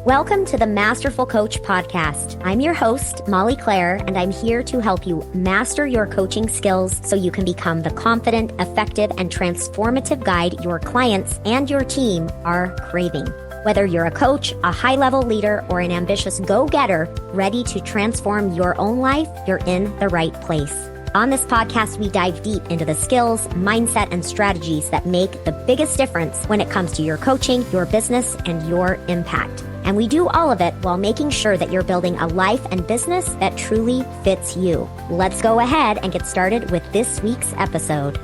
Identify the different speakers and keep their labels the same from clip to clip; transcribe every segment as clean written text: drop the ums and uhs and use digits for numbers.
Speaker 1: Welcome to the Masterful Coach podcast. I'm your host, Molly Claire, and I'm here to help you master your coaching skills so you can become the confident, effective, and transformative guide your clients and your team are craving. Whether you're a coach, a high-level leader, or an ambitious go-getter ready to transform your own life, you're in the right place. On this podcast, we dive deep into the skills, mindset, and strategies that make the biggest difference when it comes to your coaching, your business, and your impact. And we do all of it while making sure that you're building a life and business that truly fits you. Let's go ahead and get started with this week's episode.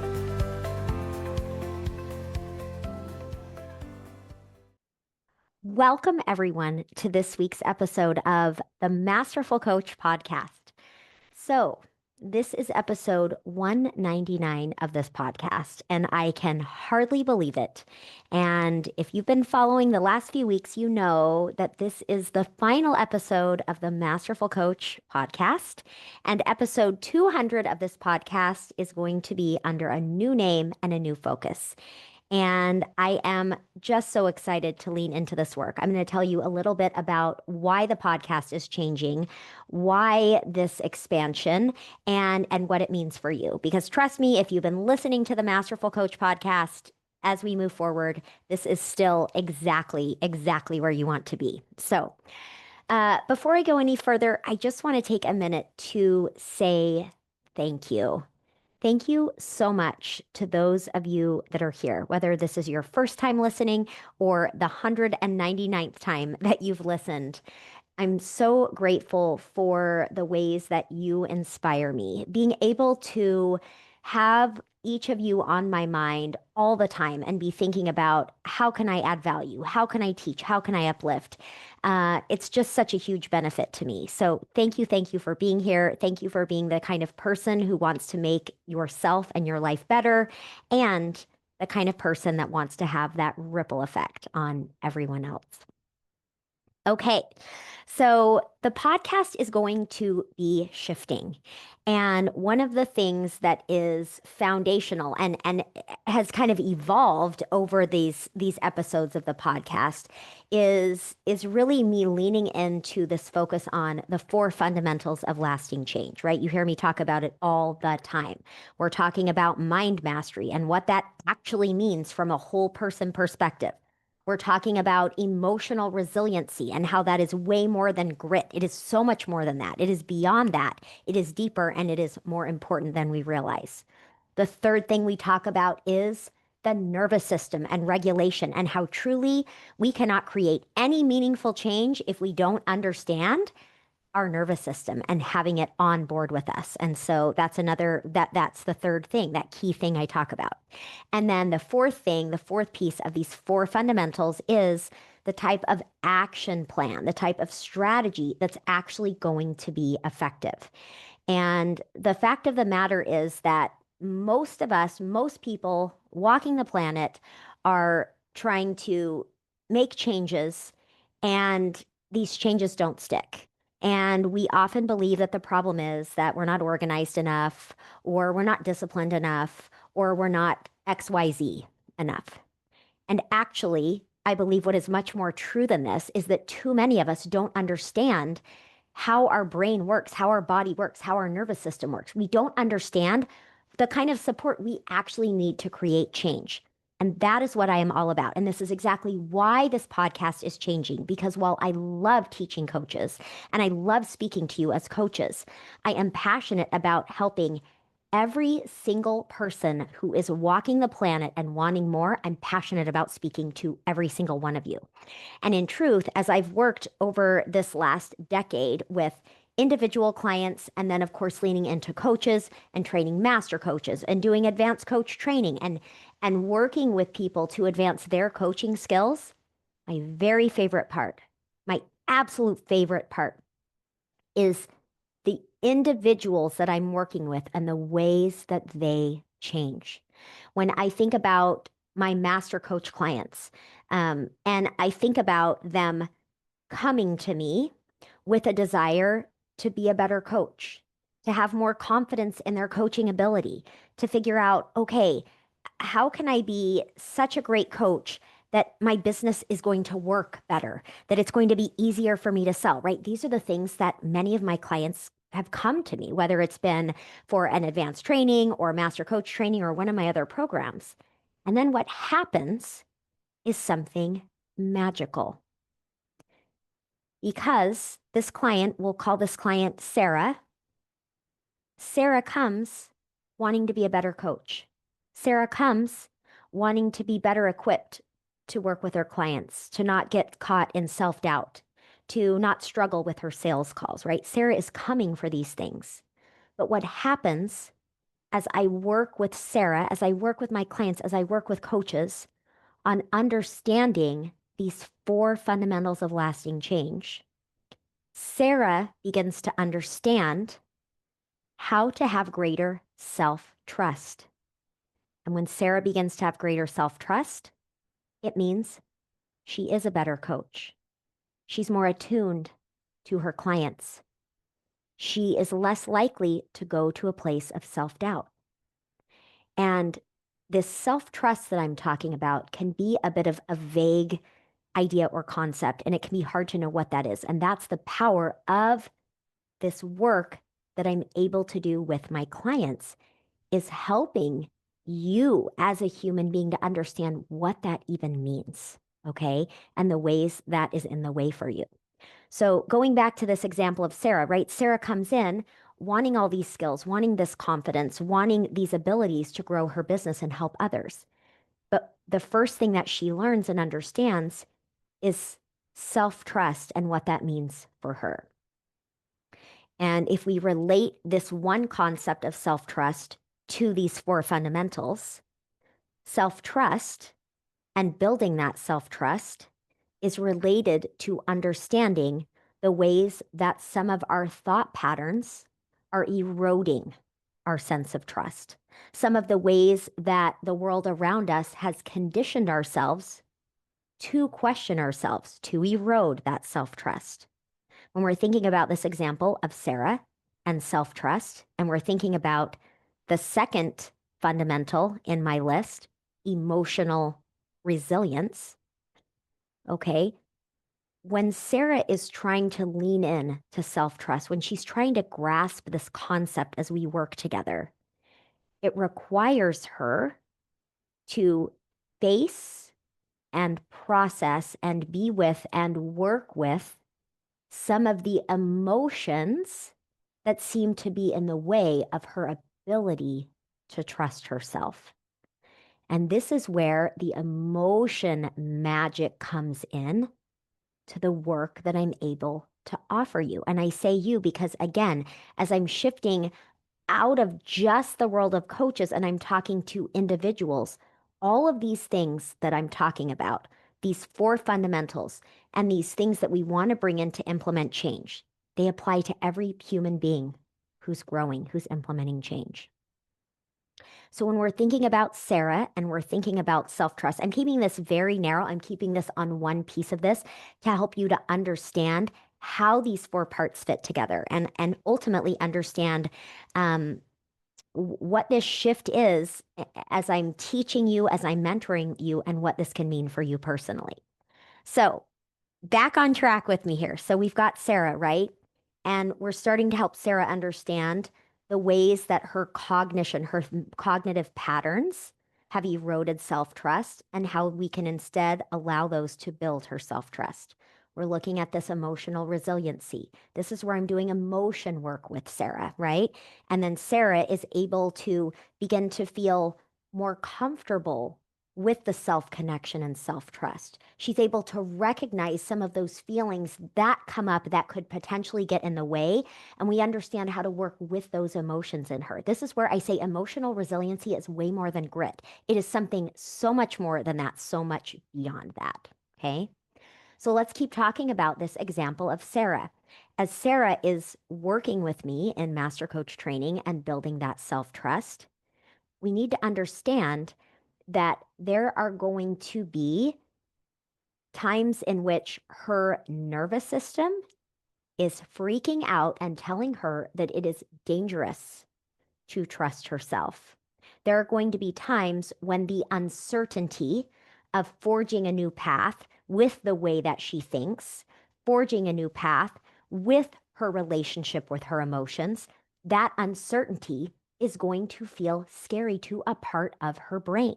Speaker 1: Welcome, everyone, to this week's episode of the Masterful Coach podcast. So, this is episode 199 of this podcast, and I can hardly believe it. And if you've been following the last few weeks, you know that this is the final episode of the Masterful Coach podcast. And episode 200 of this podcast is going to be under a new name and a new focus. And I am just so excited to lean into this work. I'm going to tell you a little bit about why the podcast is changing, why this expansion, and what it means for you. Because trust me, if you've been listening to the Masterful Coach podcast, as we move forward, this is still exactly where you want to be. So before I go any further, I just want to take a minute to say thank you. Thank you so much to those of you that are here, whether this is your first time listening or the 199th time that you've listened. I'm so grateful for the ways that you inspire me. Being able to have each of you on my mind all the time and be thinking about how can I add value? How can I teach? How can I uplift? It's just such a huge benefit to me. So thank you for being here. Thank you for being the kind of person who wants to make yourself and your life better, and the kind of person that wants to have that ripple effect on everyone else. Okay, so the podcast is going to be shifting. And one of the things that is foundational and has kind of evolved over these episodes of the podcast is really me leaning into this focus on the 4 fundamentals of lasting change, right? You hear me talk about it all the time. We're talking about mind mastery and what that actually means from a whole person perspective. We're talking about emotional resiliency and how that is way more than grit. It is so much more than that. It is beyond that. It is deeper, and it is more important than we realize. The third thing we talk about is the nervous system and regulation, and how truly we cannot create any meaningful change if we don't understand our nervous system and having it on board with us. And so that's that's the third thing, that key thing I talk about. And then the fourth piece of these 4 fundamentals is the type of action plan, the type of strategy that's actually going to be effective. And the fact of the matter is that most people walking the planet are trying to make changes, and these changes don't stick. And we often believe that the problem is that we're not organized enough, or we're not disciplined enough, or we're not XYZ enough. And actually, I believe what is much more true than this is that too many of us don't understand how our brain works, how our body works, how our nervous system works. We don't understand the kind of support we actually need to create change. And that is what I am all about. And this is exactly why this podcast is changing, because while I love teaching coaches and I love speaking to you as coaches, I am passionate about helping every single person who is walking the planet and wanting more. I'm passionate about speaking to every single one of you. And in truth, as I've worked over this last decade with individual clients, and then of course leaning into coaches and training master coaches and doing advanced coach training and working with people to advance their coaching skills, my absolute favorite part is the individuals that I'm working with and the ways that they change. When I think about my master coach clients, and I think about them coming to me with a desire to be a better coach, to have more confidence in their coaching ability, to figure out, okay, how can I be such a great coach that my business is going to work better, that it's going to be easier for me to sell, right? These are the things that many of my clients have come to me, whether it's been for an advanced training or master coach training or one of my other programs. And then what happens is something magical because this client, we'll call this client Sarah. Sarah comes wanting to be a better coach. Sarah comes wanting to be better equipped to work with her clients, to not get caught in self-doubt, to not struggle with her sales calls, right? Sarah is coming for these things. But what happens as I work with Sarah, as I work with my clients, as I work with coaches on understanding these 4 fundamentals of lasting change, Sarah begins to understand how to have greater self-trust. And when Sarah begins to have greater self-trust, it means she is a better coach. She's more attuned to her clients. She is less likely to go to a place of self-doubt. And this self-trust that I'm talking about can be a bit of a vague idea or concept, and it can be hard to know what that is. And that's the power of this work that I'm able to do with my clients, is helping you as a human being to understand what that even means, okay? And the ways that is in the way for you. So going back to this example of Sarah, right? Sarah comes in wanting all these skills, wanting this confidence, wanting these abilities to grow her business and help others. But the first thing that she learns and understands is self-trust and what that means for her. And if we relate this one concept of self-trust to these 4 fundamentals, self-trust and building that self-trust is related to understanding the ways that some of our thought patterns are eroding our sense of trust. Some of the ways that the world around us has conditioned ourselves to question ourselves, to erode that self-trust. When we're thinking about this example of Sarah and self-trust, and we're thinking about the second fundamental in my list, emotional resilience, okay? When Sarah is trying to lean in to self-trust, when she's trying to grasp this concept as we work together, it requires her to face and process and be with and work with some of the emotions that seem to be in the way of her ability to trust herself. And this is where the emotion magic comes in to the work that I'm able to offer you. And I say you because, again, as I'm shifting out of just the world of coaches and I'm talking to individuals, all of these things that I'm talking about, these 4 fundamentals and these things that we want to bring in to implement change, they apply to every human being who's growing, who's implementing change. So when we're thinking about Sarah and we're thinking about self-trust, I'm keeping this very narrow. I'm keeping this on one piece of this to help you to understand how these 4 parts fit together and ultimately understand what this shift is as I'm teaching you, as I'm mentoring you, and what this can mean for you personally. So back on track with me here. So we've got Sarah, right? And we're starting to help Sarah understand the ways that her cognition, her cognitive patterns have eroded self-trust and how we can instead allow those to build her self-trust. We're looking at this emotional resiliency. This is where I'm doing emotion work with Sarah, right? And then Sarah is able to begin to feel more comfortable with the self-connection and self-trust. She's able to recognize some of those feelings that come up that could potentially get in the way, and we understand how to work with those emotions in her. This is where I say emotional resiliency is way more than grit. It is something so much more than that, so much beyond that, okay? So let's keep talking about this example of Sarah. As Sarah is working with me in Master Coach training and building that self-trust, we need to understand that there are going to be times in which her nervous system is freaking out and telling her that it is dangerous to trust herself. There are going to be times when the uncertainty of forging a new path with the way that she thinks, forging a new path with her relationship with her emotions, that uncertainty is going to feel scary to a part of her brain.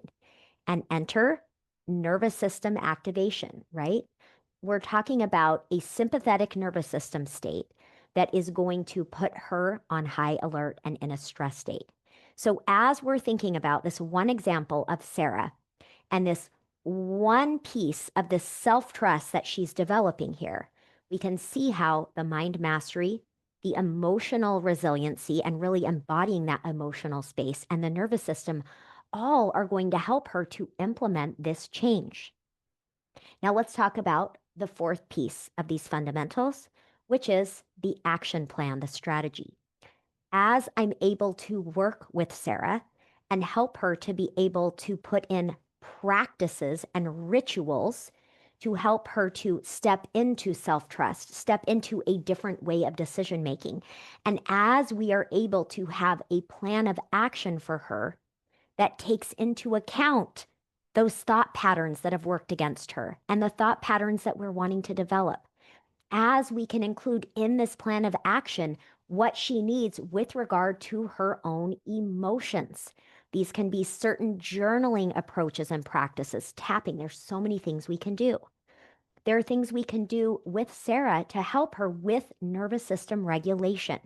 Speaker 1: And enter nervous system activation, right? We're talking about a sympathetic nervous system state that is going to put her on high alert and in a stress state. So, as we're thinking about this one example of Sarah and this one piece of the self trust that she's developing here, we can see how the mind mastery, the emotional resiliency, and really embodying that emotional space and the nervous system all are going to help her to implement this change. Now, let's talk about the fourth piece of these fundamentals, which is the action plan, the strategy. As I'm able to work with Sarah and help her to be able to put in practices and rituals to help her to step into self trust, step into a different way of decision making. And as we are able to have a plan of action for her that takes into account those thought patterns that have worked against her and the thought patterns that we're wanting to develop, as we can include in this plan of action what she needs with regard to her own emotions. These can be certain journaling approaches and practices, tapping. There's so many things we can do. There are things we can do with Sarah to help her with nervous system regulation,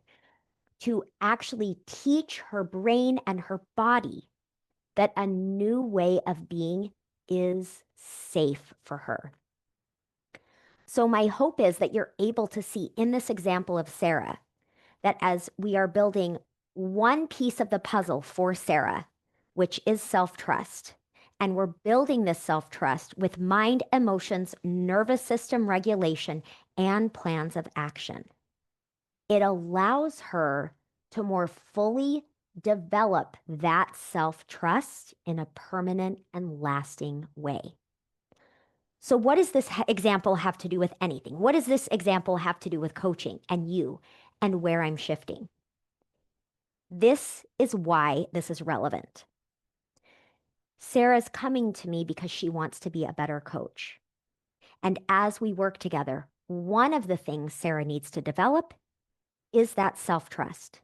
Speaker 1: to actually teach her brain and her body that a new way of being is safe for her. So, my hope is that you're able to see in this example of Sarah that as we are building one piece of the puzzle for Sarah, which is self trust, and we're building this self trust with mind, emotions, nervous system regulation, and plans of action, it allows her to more fully develop that self trust in a permanent and lasting way. So, what does this example have to do with anything? What does this example have to do with coaching and you and where I'm shifting? This is why this is relevant. Sarah's coming to me because she wants to be a better coach. And as we work together, one of the things Sarah needs to develop is that self trust,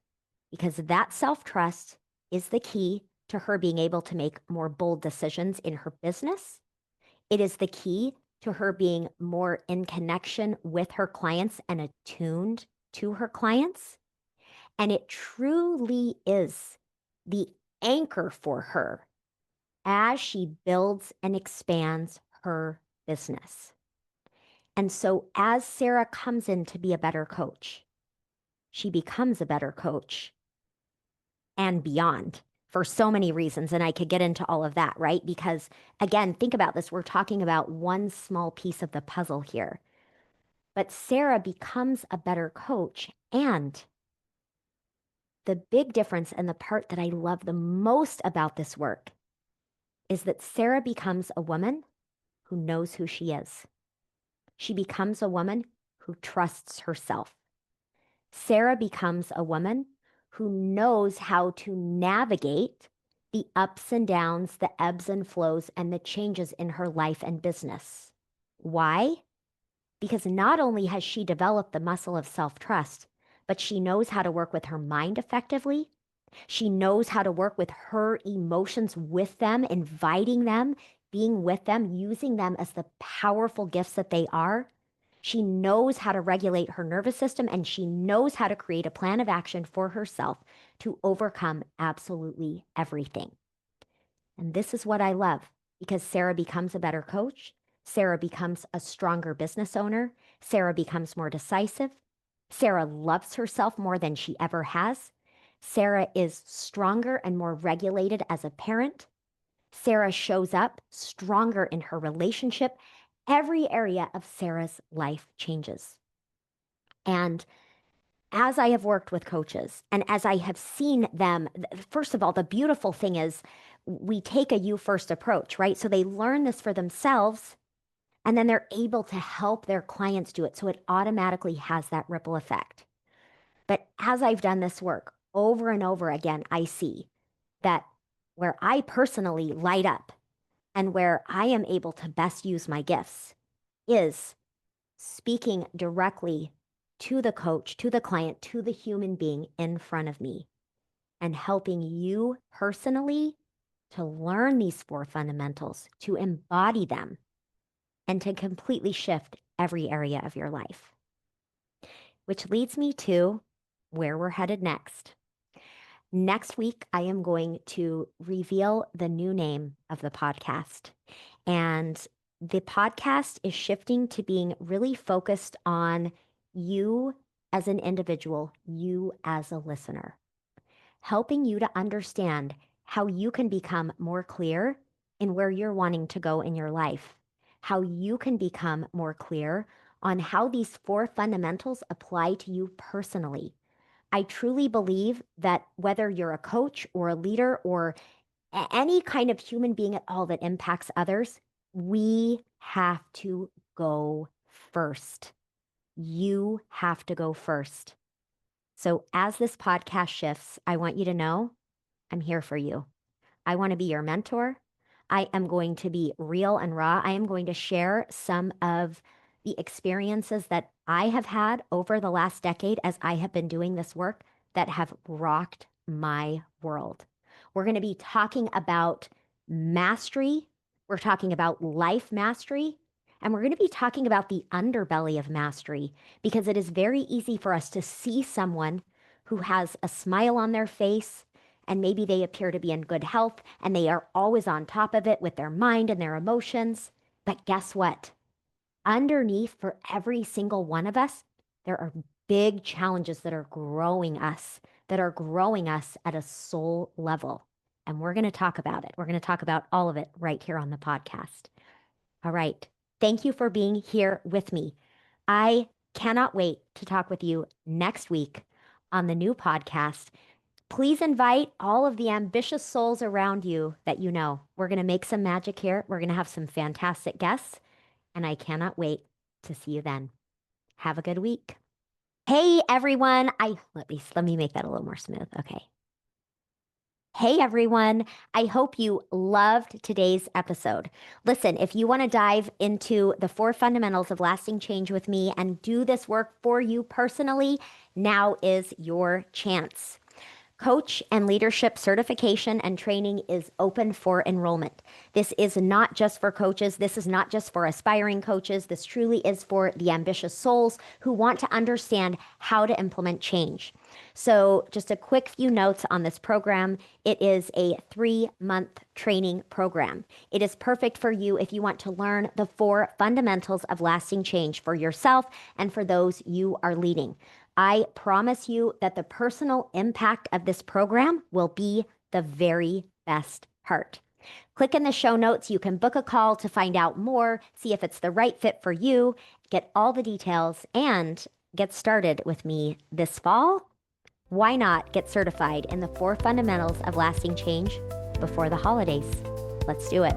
Speaker 1: because that self trust is the key to her being able to make more bold decisions in her business. It is the key to her being more in connection with her clients and attuned to her clients. And it truly is the anchor for her as she builds and expands her business. And so, as Sarah comes in to be a better coach, she becomes a better coach and beyond for so many reasons. And I could get into all of that, right? Because again, think about this. We're talking about one small piece of the puzzle here. But Sarah becomes a better coach. And the big difference and the part that I love the most about this work is that Sarah becomes a woman who knows who she is. She becomes a woman who trusts herself. Sarah becomes a woman who knows how to navigate the ups and downs, the ebbs and flows, and the changes in her life and business. Why? Because not only has she developed the muscle of self-trust, but she knows how to work with her mind effectively. She knows how to work with her emotions with them, inviting them, being with them, using them as the powerful gifts that they are. She knows how to regulate her nervous system, and she knows how to create a plan of action for herself to overcome absolutely everything. And this is what I love, because Sarah becomes a better coach. Sarah becomes a stronger business owner. Sarah becomes more decisive. Sarah loves herself more than she ever has. Sarah is stronger and more regulated as a parent. Sarah shows up stronger in her relationship. Every area of Sarah's life changes. And as I have worked with coaches and as I have seen them, first of all, the beautiful thing is we take a you first approach, right? So they learn this for themselves and then they're able to help their clients do it. So it automatically has that ripple effect. But as I've done this work over and over again, I see that where I personally light up and where I am able to best use my gifts is speaking directly to the coach, to the client, to the human being in front of me, and helping you personally to learn these 4 fundamentals, to embody them, and to completely shift every area of your life. Which leads me to where we're headed next. Next week, I am going to reveal the new name of the podcast. And the podcast is shifting to being really focused on you as an individual, you as a listener, helping you to understand how you can become more clear in where you're wanting to go in your life, how you can become more clear on how these 4 fundamentals apply to you personally. I truly believe that whether you're a coach or a leader or any kind of human being at all that impacts others, we have to go first. You have to go first. So as this podcast shifts, I want you to know I'm here for you. I want to be your mentor. I am going to be real and raw. I am going to share some of the experiences that I have had over the last decade as I have been doing this work that have rocked my world. We're going to be talking about mastery. We're talking about life mastery. And we're going to be talking about the underbelly of mastery because it is very easy for us to see someone who has a smile on their face, and maybe they appear to be in good health and they are always on top of it with their mind and their emotions. But guess what? Underneath for every single one of us, there are big challenges that are growing us, at a soul level. And we're going to talk about it. We're going to talk about all of it right here on the podcast. All right. Thank you for being here with me. I cannot wait to talk with you next week on the new podcast. Please invite all of the ambitious souls around you that you know. We're going to make some magic here. We're going to have some fantastic guests, and I cannot wait to see you then. Have a good week. Hey, everyone. Let me make that a little more smooth. Okay. Hey, everyone. I hope you loved today's episode. Listen, if you want to dive into the 4 fundamentals of lasting change with me and do this work for you personally, now is your chance. Coach and leadership certification and training is open for enrollment. This is not just for coaches. This is not just for aspiring coaches. This truly is for the ambitious souls who want to understand how to implement change. So just a quick few notes on this program. It is a 3-month training program. It is perfect for you if you want to learn the 4 fundamentals of lasting change for yourself and for those you are leading. I promise you that the personal impact of this program will be the very best part. Click in the show notes. You can book a call to find out more, see if it's the right fit for you, get all the details, and get started with me this fall. Why not get certified in the 4 fundamentals of lasting change before the holidays? Let's do it.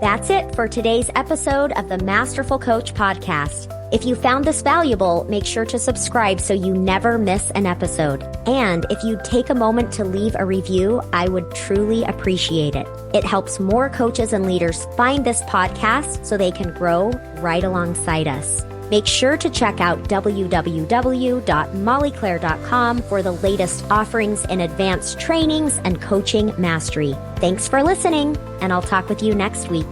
Speaker 1: That's it for today's episode of the Masterful Coach podcast. If you found this valuable, make sure to subscribe so you never miss an episode. And if you take a moment to leave a review, I would truly appreciate it. It helps more coaches and leaders find this podcast so they can grow right alongside us. Make sure to check out www.mollyclaire.com for the latest offerings in advanced trainings and coaching mastery. Thanks for listening, and I'll talk with you next week.